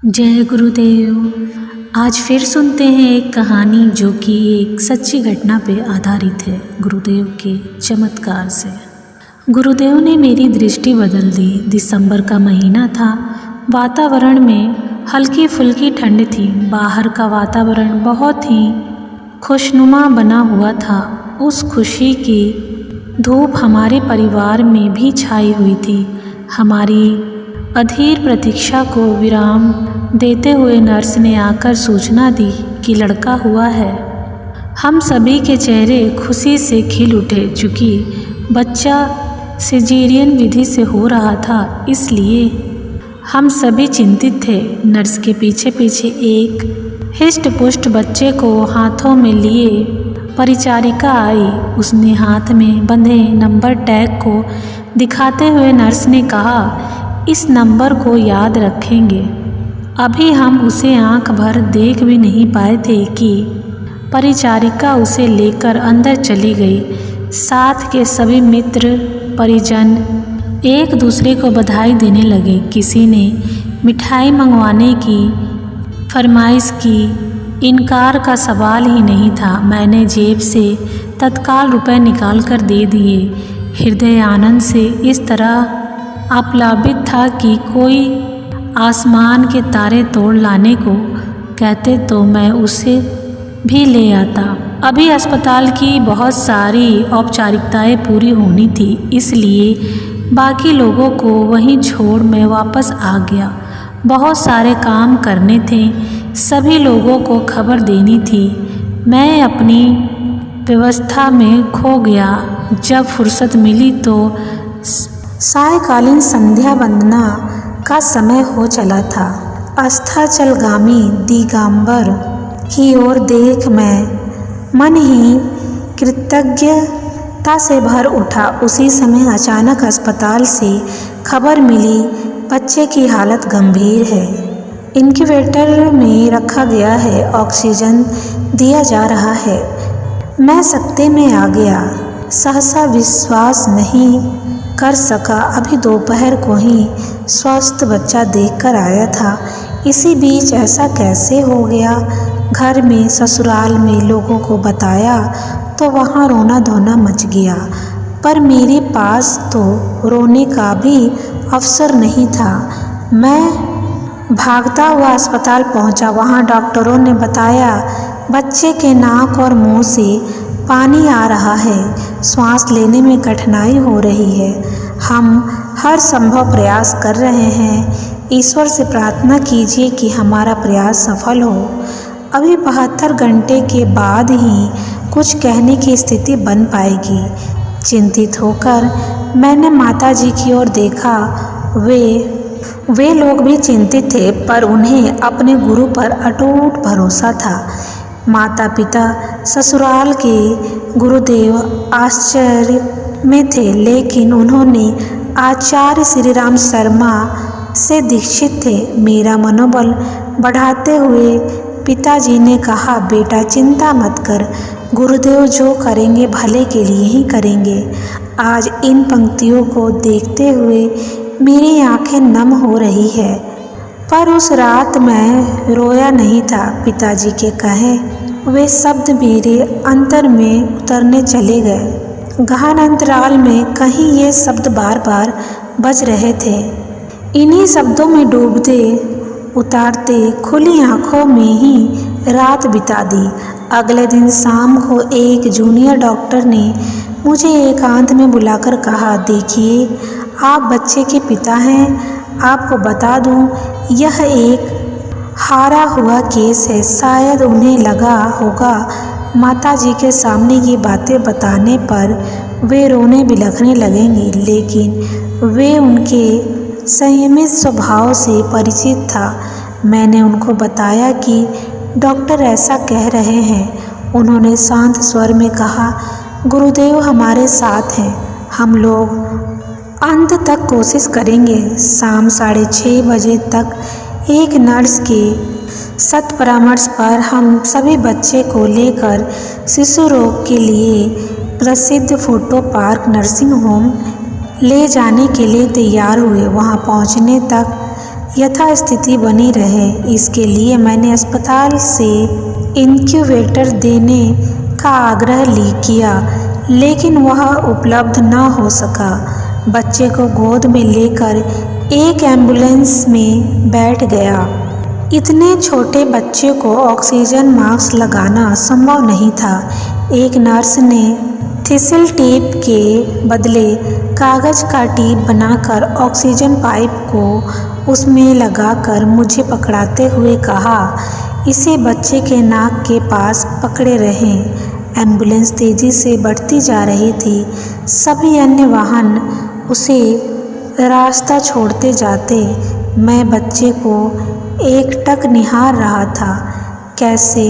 जय गुरुदेव। आज फिर सुनते हैं एक कहानी जो कि एक सच्ची घटना पे आधारित है, गुरुदेव के चमत्कार से। गुरुदेव ने मेरी दृष्टि बदल दी। दिसंबर का महीना था। वातावरण में हल्की फुल्की ठंड थी। बाहर का वातावरण बहुत ही खुशनुमा बना हुआ था। उस खुशी की धूप हमारे परिवार में भी छाई हुई थी। हमारी अधीर प्रतीक्षा को विराम देते हुए नर्स ने आकर सूचना दी कि लड़का हुआ है। हम सभी के चेहरे खुशी से खिल उठे। चूँकि बच्चा सिजेरियन विधि से हो रहा था, इसलिए हम सभी चिंतित थे। नर्स के पीछे पीछे एक हिष्ट पुष्ट बच्चे को हाथों में लिए परिचारिका आई। उसने हाथ में बंधे नंबर टैग को दिखाते हुए नर्स ने कहा, इस नंबर को याद रखेंगे। अभी हम उसे आंख भर देख भी नहीं पाए थे कि परिचारिका उसे लेकर अंदर चली गई। साथ के सभी मित्र परिजन एक दूसरे को बधाई देने लगे। किसी ने मिठाई मंगवाने की फरमाइश की। इनकार का सवाल ही नहीं था। मैंने जेब से तत्काल रुपए निकाल कर दे दिए। हृदय आनंद से इस तरह आप्लावित था कि कोई आसमान के तारे तोड़ लाने को कहते तो मैं उसे भी ले आता। अभी अस्पताल की बहुत सारी औपचारिकताएं पूरी होनी थी, इसलिए बाकी लोगों को वहीं छोड़ मैं वापस आ गया। बहुत सारे काम करने थे, सभी लोगों को खबर देनी थी। मैं अपनी व्यवस्था में खो गया। जब फुर्सत मिली तो सायकालीन संध्या वंदना का समय हो चला था। अस्ताचलगामी दिगंबर की ओर देख मैं मन ही कृतज्ञता से भर उठा। उसी समय अचानक अस्पताल से खबर मिली, बच्चे की हालत गंभीर है, इंक्यूबेटर में रखा गया है, ऑक्सीजन दिया जा रहा है। मैं सकते में आ गया। सहसा विश्वास नहीं कर सका। अभी दोपहर को ही स्वस्थ बच्चा देखकर आया था। इसी बीच ऐसा कैसे हो गया? घर में, ससुराल में लोगों को बताया तो वहाँ रोना धोना मच गया। पर मेरे पास तो रोने का भी अवसर नहीं था। मैं भागता हुआ अस्पताल पहुँचा। वहाँ डॉक्टरों ने बताया, बच्चे के नाक और मुंह से पानी आ रहा है, श्वास लेने में कठिनाई हो रही है। हम हर संभव प्रयास कर रहे हैं। ईश्वर से प्रार्थना कीजिए कि हमारा प्रयास सफल हो। अभी 72 घंटे के बाद ही कुछ कहने की स्थिति बन पाएगी। चिंतित होकर मैंने माताजी की ओर देखा। वे लोग भी चिंतित थे, पर उन्हें अपने गुरु पर अटूट भरोसा था। माता पिता ससुराल के गुरुदेव आश्चर्य में थे, लेकिन उन्होंने आचार्य श्री राम शर्मा से दीक्षित थे। मेरा मनोबल बढ़ाते हुए पिताजी ने कहा, बेटा चिंता मत कर, गुरुदेव जो करेंगे भले के लिए ही करेंगे। आज इन पंक्तियों को देखते हुए मेरी आंखें नम हो रही है, पर उस रात मैं रोया नहीं था। पिताजी के कहे वे शब्द मेरे अंतर में उतरने चले गए। गहन अंतराल में कहीं ये शब्द बार बार बज रहे थे। इन्हीं शब्दों में डूबते उतारते खुली आंखों में ही रात बिता दी। अगले दिन शाम को एक जूनियर डॉक्टर ने मुझे एकांत में बुलाकर कहा, देखिए आप बच्चे के पिता हैं। आपको बता दूं, यह एक हारा हुआ केस है। शायद उन्हें लगा होगा माताजी के सामने ये बातें बताने पर वे रोने बिलखने लगेंगी, लेकिन वे उनके संयमित स्वभाव से परिचित था। मैंने उनको बताया कि डॉक्टर ऐसा कह रहे हैं। उन्होंने शांत स्वर में कहा, गुरुदेव हमारे साथ हैं, हम लोग अंत तक कोशिश करेंगे। शाम 6:30 बजे तक एक नर्स के सत्परामर्श पर हम सभी बच्चे को लेकर शिशु रोग के लिए प्रसिद्ध फोटो पार्क नर्सिंग होम ले जाने के लिए तैयार हुए। वहां पहुंचने तक यथास्थिति बनी रहे। इसके लिए मैंने अस्पताल से इंक्यूबेटर देने का आग्रह किया, लेकिन वह उपलब्ध न हो सका। बच्चे को गोद में लेकर एक एम्बुलेंस में बैठ गया। इतने छोटे बच्चे को ऑक्सीजन मास्क लगाना संभव नहीं था। एक नर्स ने थिसल टेप के बदले कागज का टेप बनाकर ऑक्सीजन पाइप को उसमें लगाकर मुझे पकड़ाते हुए कहा, इसे बच्चे के नाक के पास पकड़े रहें। एम्बुलेंस तेजी से बढ़ती जा रही थी। सभी अन्य वाहन उसे रास्ता छोड़ते जाते। मैं बच्चे को एकटक निहार रहा था, कैसे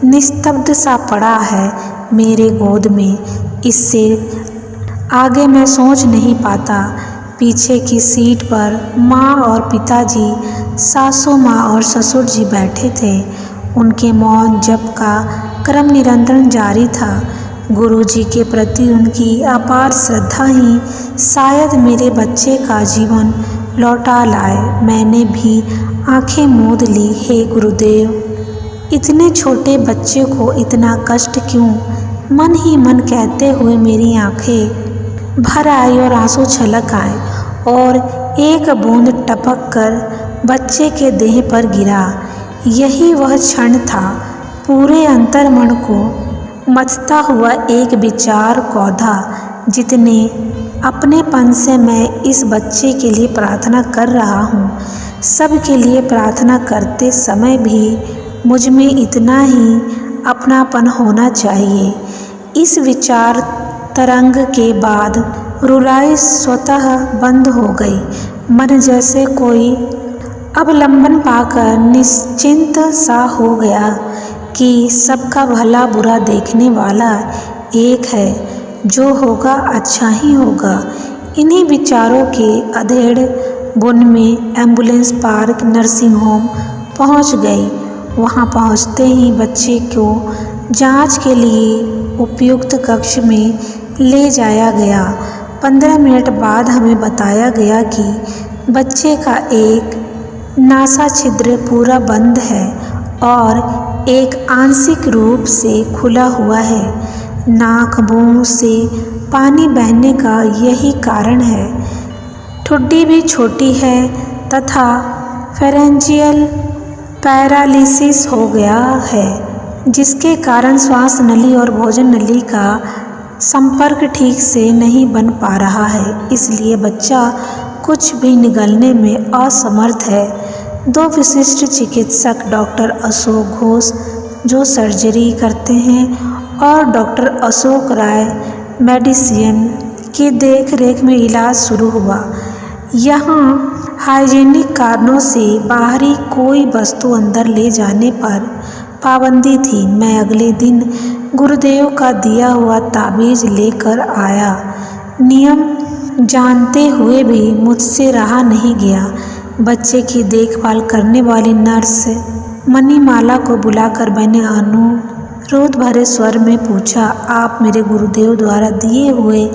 निस्तब्ध सा पड़ा है मेरे गोद में। इससे आगे मैं सोच नहीं पाता। पीछे की सीट पर माँ और पिताजी, सासू माँ और ससुर जी बैठे थे। उनके मौन जप का क्रम निरंतर जारी था। गुरुजी के प्रति उनकी अपार श्रद्धा ही शायद मेरे बच्चे का जीवन लौटा लाए। मैंने भी आंखें मूंद ली। हे गुरुदेव, इतने छोटे बच्चे को इतना कष्ट क्यों? मन ही मन कहते हुए मेरी आंखें भर आई और आंसू छलक आए और एक बूंद टपक कर बच्चे के देह पर गिरा। यही वह क्षण था, पूरे अंतर्मन को मथता हुआ एक विचार कौधा, जितने अपनेपन से मैं इस बच्चे के लिए प्रार्थना कर रहा हूँ। सबके लिए प्रार्थना करते समय भी मुझ में इतना ही अपनापन होना चाहिए। इस विचार तरंग के बाद रुलाई स्वतः बंद हो गई। मन जैसे कोई अवलंबन पाकर निश्चिंत सा हो गया कि सबका भला बुरा देखने वाला एक है, जो होगा अच्छा ही होगा। इन्हीं विचारों के अधेड़ बुन में एम्बुलेंस पार्क नर्सिंग होम पहुंच गई। वहां पहुंचते ही बच्चे को जांच के लिए उपयुक्त कक्ष में ले जाया गया। 15 मिनट बाद हमें बताया गया कि बच्चे का एक नासा छिद्र पूरा बंद है और एक आंशिक रूप से खुला हुआ है। नाक मुंह से पानी बहने का यही कारण है। ठुड्डी भी छोटी है तथा फेरेंजियल पैरालिसिस हो गया है, जिसके कारण श्वास नली और भोजन नली का संपर्क ठीक से नहीं बन पा रहा है। इसलिए बच्चा कुछ भी निगलने में असमर्थ है। 2 विशिष्ट चिकित्सक, डॉक्टर अशोक घोष जो सर्जरी करते हैं और डॉक्टर अशोक राय मेडिसिन की देखरेख में इलाज शुरू हुआ। यहाँ हाइजीनिक कारणों से बाहरी कोई वस्तु अंदर ले जाने पर पाबंदी थी। मैं अगले दिन गुरुदेव का दिया हुआ ताबीज लेकर आया। नियम जानते हुए भी मुझसे रहा नहीं गया। बच्चे की देखभाल करने वाली नर्स मणिमाला को बुलाकर मैंने अनुरोध भरे स्वर में पूछा, आप मेरे गुरुदेव द्वारा दिए हुए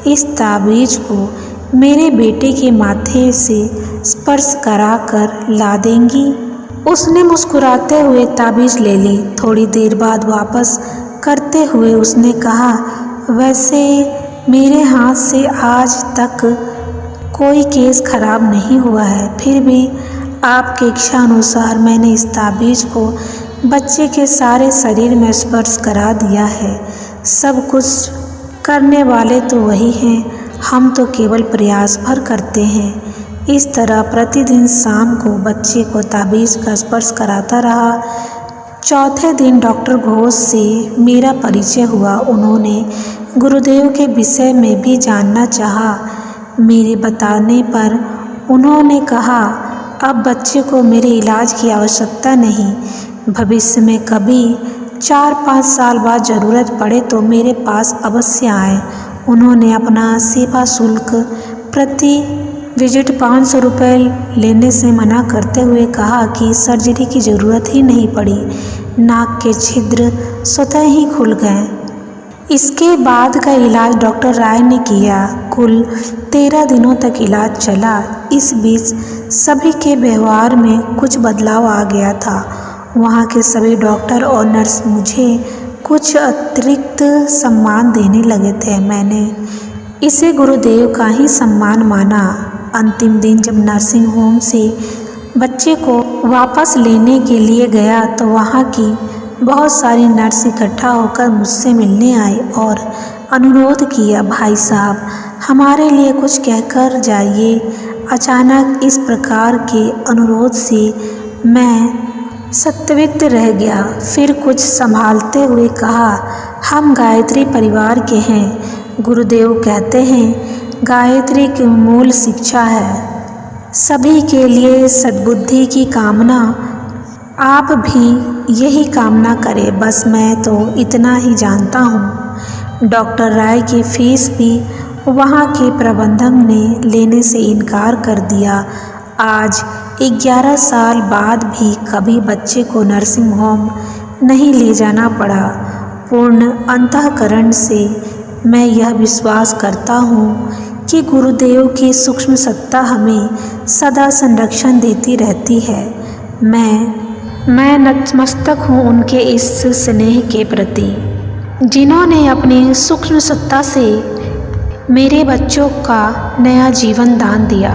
इस ताबीज को मेरे बेटे के माथे से स्पर्श कराकर ला देंगी? उसने मुस्कुराते हुए ताबीज ले ली। थोड़ी देर बाद वापस करते हुए उसने कहा, वैसे मेरे हाथ से आज तक कोई केस खराब नहीं हुआ है, फिर भी आपके इच्छा अनुसार मैंने इस ताबीज को बच्चे के सारे शरीर में स्पर्श करा दिया है। सब कुछ करने वाले तो वही हैं, हम तो केवल प्रयास भर करते हैं। इस तरह प्रतिदिन शाम को बच्चे को ताबीज़ का स्पर्श कराता रहा। चौथे दिन डॉक्टर घोष से मेरा परिचय हुआ। उन्होंने गुरुदेव के विषय में भी जानना चाहा। मेरे बताने पर उन्होंने कहा, अब बच्चे को मेरे इलाज की आवश्यकता नहीं, भविष्य में कभी 4-5 साल बाद ज़रूरत पड़े तो मेरे पास अवश्य आए। उन्होंने अपना सेवा शुल्क प्रति विजिट 500 रुपये लेने से मना करते हुए कहा कि सर्जरी की ज़रूरत ही नहीं पड़ी, नाक के छिद्र स्वतः ही खुल गए। इसके बाद का इलाज डॉक्टर राय ने किया। कुल 13 दिनों तक इलाज चला। इस बीच सभी के व्यवहार में कुछ बदलाव आ गया था। वहाँ के सभी डॉक्टर और नर्स मुझे कुछ अतिरिक्त सम्मान देने लगे थे। मैंने इसे गुरुदेव का ही सम्मान माना। अंतिम दिन जब नर्सिंग होम से बच्चे को वापस लेने के लिए गया तो वहाँ की बहुत सारी नर्स इकट्ठा होकर मुझसे मिलने आए और अनुरोध किया, भाई साहब हमारे लिए कुछ कहकर जाइए। अचानक इस प्रकार के अनुरोध से मैं स्तब्ध रह गया। फिर कुछ संभालते हुए कहा, हम गायत्री परिवार के हैं। गुरुदेव कहते हैं गायत्री की मूल शिक्षा है सभी के लिए सद्बुद्धि की कामना। आप भी यही कामना करें, बस मैं तो इतना ही जानता हूँ। डॉक्टर राय की फीस भी वहाँ के प्रबंधक ने लेने से इनकार कर दिया। आज 11 साल बाद भी कभी बच्चे को नर्सिंग होम नहीं ले जाना पड़ा। पूर्ण अंतःकरण से मैं यह विश्वास करता हूँ कि गुरुदेव की सूक्ष्म सत्ता हमें सदा संरक्षण देती रहती है। मैं नतमस्तक हूँ उनके इस स्नेह के प्रति, जिन्होंने अपनी सूक्ष्म सत्ता से मेरे बच्चों का नया जीवन दान दिया।